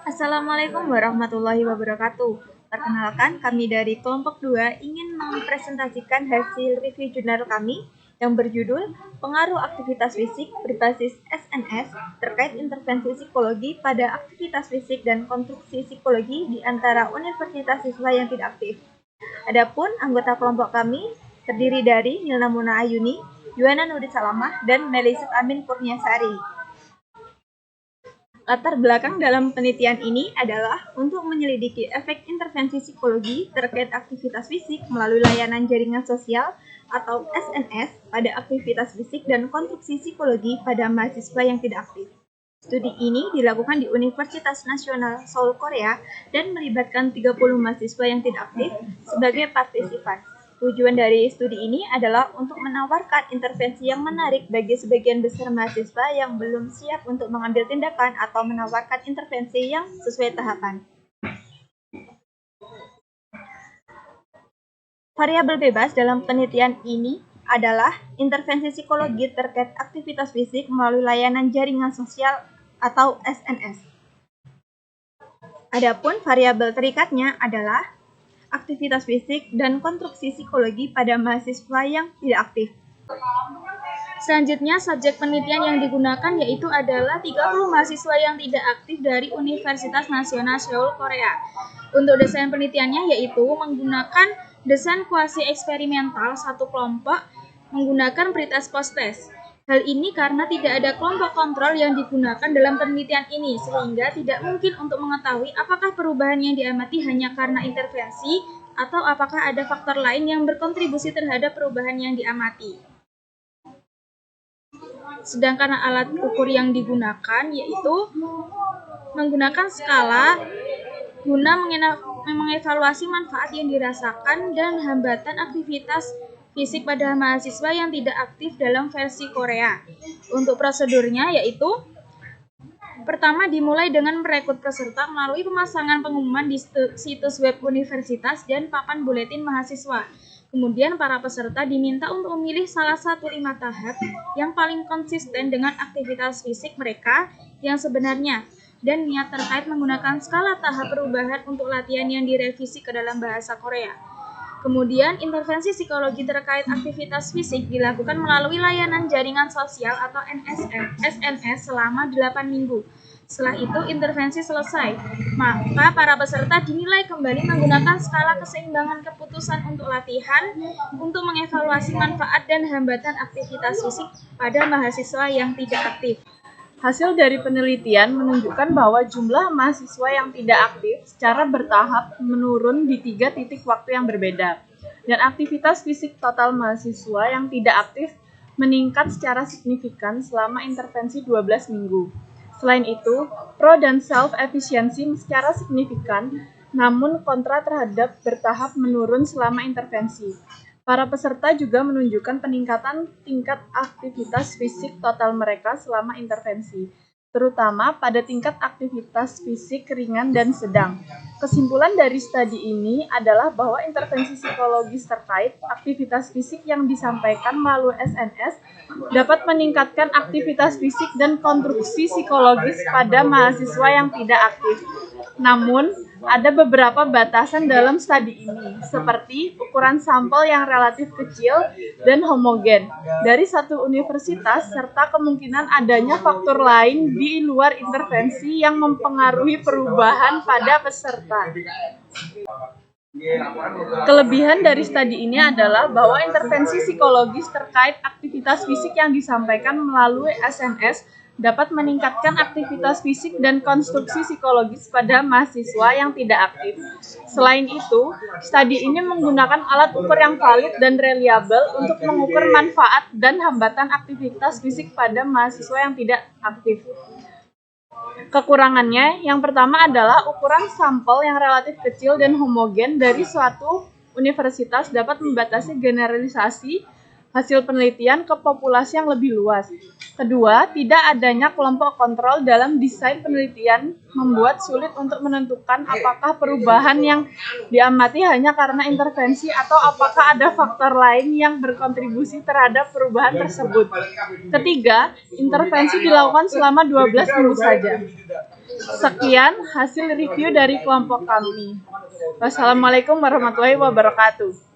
Assalamualaikum warahmatullahi wabarakatuh. Perkenalkan, kami dari kelompok 2 ingin mempresentasikan hasil review jurnal kami yang berjudul Pengaruh Aktivitas Fisik berbasis SNS terkait intervensi psikologi pada aktivitas fisik dan konstruksi psikologi di antara universitas siswa yang tidak aktif. Adapun anggota kelompok kami terdiri dari Nilna Muna Ayuni, Yuana Nuri Salamah, dan Melisat Amin Kurniasari. Latar belakang dalam penelitian ini adalah untuk menyelidiki efek intervensi psikologi terkait aktivitas fisik melalui layanan jaringan sosial atau SNS pada aktivitas fisik dan konstruksi psikologi pada mahasiswa yang tidak aktif. Studi ini dilakukan di Universitas Nasional Seoul, Korea dan melibatkan 30 mahasiswa yang tidak aktif sebagai partisipan. Tujuan dari studi ini adalah untuk menawarkan intervensi yang menarik bagi sebagian besar mahasiswa yang belum siap untuk mengambil tindakan atau menawarkan intervensi yang sesuai tahapan. Variabel bebas dalam penelitian ini adalah intervensi psikologi terkait aktivitas fisik melalui layanan jaringan sosial atau SNS. Adapun variabel terikatnya adalah aktivitas fisik dan konstruksi psikologi pada mahasiswa yang tidak aktif. Selanjutnya, subjek penelitian yang digunakan yaitu adalah 30 mahasiswa yang tidak aktif dari Universitas Nasional Seoul, Korea. Untuk desain penelitiannya yaitu menggunakan desain kuasi eksperimental satu kelompok menggunakan pretest post-test. Hal ini karena tidak ada kelompok kontrol yang digunakan dalam penelitian ini, sehingga tidak mungkin untuk mengetahui apakah perubahan yang diamati hanya karena intervensi atau apakah ada faktor lain yang berkontribusi terhadap perubahan yang diamati. Sedangkan alat ukur yang digunakan yaitu menggunakan skala guna mengevaluasi manfaat yang dirasakan dan hambatan aktivitas fisik pada mahasiswa yang tidak aktif dalam versi Korea. Untuk prosedurnya yaitu pertama dimulai dengan merekrut peserta melalui pemasangan pengumuman di situs web universitas dan papan buletin mahasiswa. Kemudian para peserta diminta untuk memilih salah satu 5 tahap yang paling konsisten dengan aktivitas fisik mereka yang sebenarnya dan niat terkait menggunakan skala tahap perubahan untuk latihan yang direvisi ke dalam bahasa Korea. Kemudian, intervensi psikologi terkait aktivitas fisik dilakukan melalui layanan jaringan sosial atau SNS selama 8 minggu. Setelah itu, intervensi selesai. Maka, para peserta dinilai kembali menggunakan skala keseimbangan keputusan untuk latihan untuk mengevaluasi manfaat dan hambatan aktivitas fisik pada mahasiswa yang tidak aktif. Hasil dari penelitian menunjukkan bahwa jumlah mahasiswa yang tidak aktif secara bertahap menurun di 3 titik waktu yang berbeda, dan aktivitas fisik total mahasiswa yang tidak aktif meningkat secara signifikan selama intervensi 12 minggu. Selain itu, pro dan self-efficiency secara signifikan, namun kontra terhadap bertahap menurun selama intervensi. Para peserta juga menunjukkan peningkatan tingkat aktivitas fisik total mereka selama intervensi, terutama pada tingkat aktivitas fisik ringan dan sedang. Kesimpulan dari studi ini adalah bahwa intervensi psikologis terkait aktivitas fisik yang disampaikan melalui SNS dapat meningkatkan aktivitas fisik dan konstruksi psikologis pada mahasiswa yang tidak aktif. Namun, ada beberapa batasan dalam studi ini, seperti ukuran sampel yang relatif kecil dan homogen dari satu universitas, serta kemungkinan adanya faktor lain di luar intervensi yang mempengaruhi perubahan pada peserta. Kelebihan dari studi ini adalah bahwa intervensi psikologis terkait aktivitas fisik yang disampaikan melalui SNS dapat meningkatkan aktivitas fisik dan konstruksi psikologis pada mahasiswa yang tidak aktif. Selain itu, studi ini menggunakan alat ukur yang valid dan reliabel untuk mengukur manfaat dan hambatan aktivitas fisik pada mahasiswa yang tidak aktif. Kekurangannya, yang pertama adalah ukuran sampel yang relatif kecil dan homogen dari suatu universitas dapat membatasi generalisasi hasil penelitian ke populasi yang lebih luas. Kedua, tidak adanya kelompok kontrol dalam desain penelitian membuat sulit untuk menentukan apakah perubahan yang diamati hanya karena intervensi atau apakah ada faktor lain yang berkontribusi terhadap perubahan tersebut. Ketiga, intervensi dilakukan selama 12 minggu saja. Sekian hasil review dari kelompok kami. Wassalamualaikum warahmatullahi wabarakatuh.